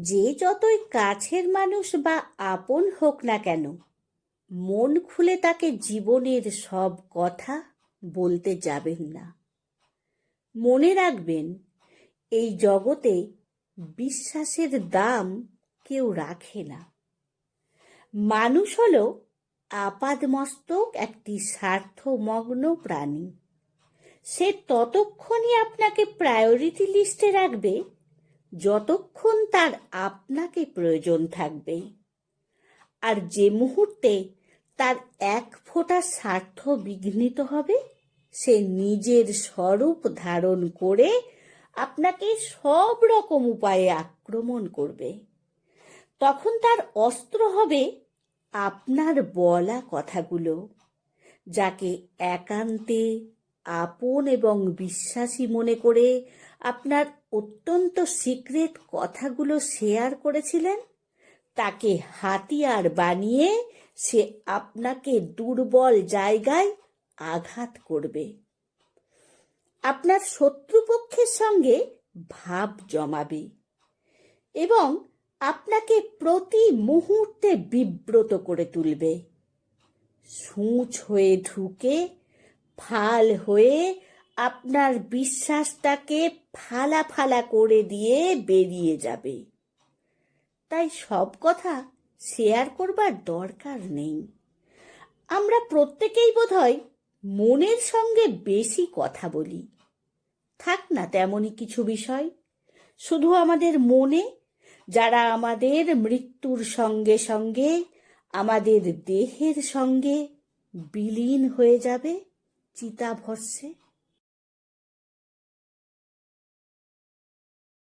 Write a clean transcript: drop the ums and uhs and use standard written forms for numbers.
যে যতই কাছের মানুষ বা আপন হোক না কেন, মন খুলে তাকে জীবনের সব কথা বলতে যাবেন না। মনে রাখবেন, এই জগতে বিশ্বাসের দাম কেউ রাখে না। মানুষ হলো আপাদমস্তক একটি স্বার্থমগ্ন প্রাণী। সে ততক্ষণই আপনাকে প্রায়োরিটি লিস্টে রাখবে যতক্ষণ তার আপনাকে প্রয়োজন থাকবে। আর যে মুহূর্তে তার এক ফোঁটা স্বার্থ বিঘ্নিত হবে, সে নিজের স্বরূপ ধারণ করে আপনাকে সব রকম উপায়ে আক্রমণ করবে। তখন তার অস্ত্র হবে আপনার বলা কথাগুলো, যাকে একান্তে আপন এবং বিশ্বাসী মনে করে আপনার অত্যন্ত সিক্রেট কথাগুলো শেয়ার করেছিলেন। তাকে হাতিয়ার বানিয়ে সে আপনাকে দুর্বল জায়গায় আঘাত করবে। আপনার শত্রুপক্ষের সঙ্গে ভাব জমাবে এবং আপনাকে প্রতি মুহূর্তে বিব্রত করে তুলবে। সূঁচ হয়ে ঢুকে ফাল হয়ে আপনার বিশ্বাসটাকে ফালা ফালা করে দিয়ে বেরিয়ে যাবে। তাই সব কথা শেয়ার করবার দরকার নেই। আমরা প্রত্যেকেই বোধহয় মনের সঙ্গে বেশি কথা বলি। থাক না তেমনই কিছু বিষয়, শুধু আমাদের মনে, যারা আমাদের মৃত্যুর সঙ্গে সঙ্গে আমাদের দেহের সঙ্গে বিলীন হয়ে যাবে চিতাভস্মে।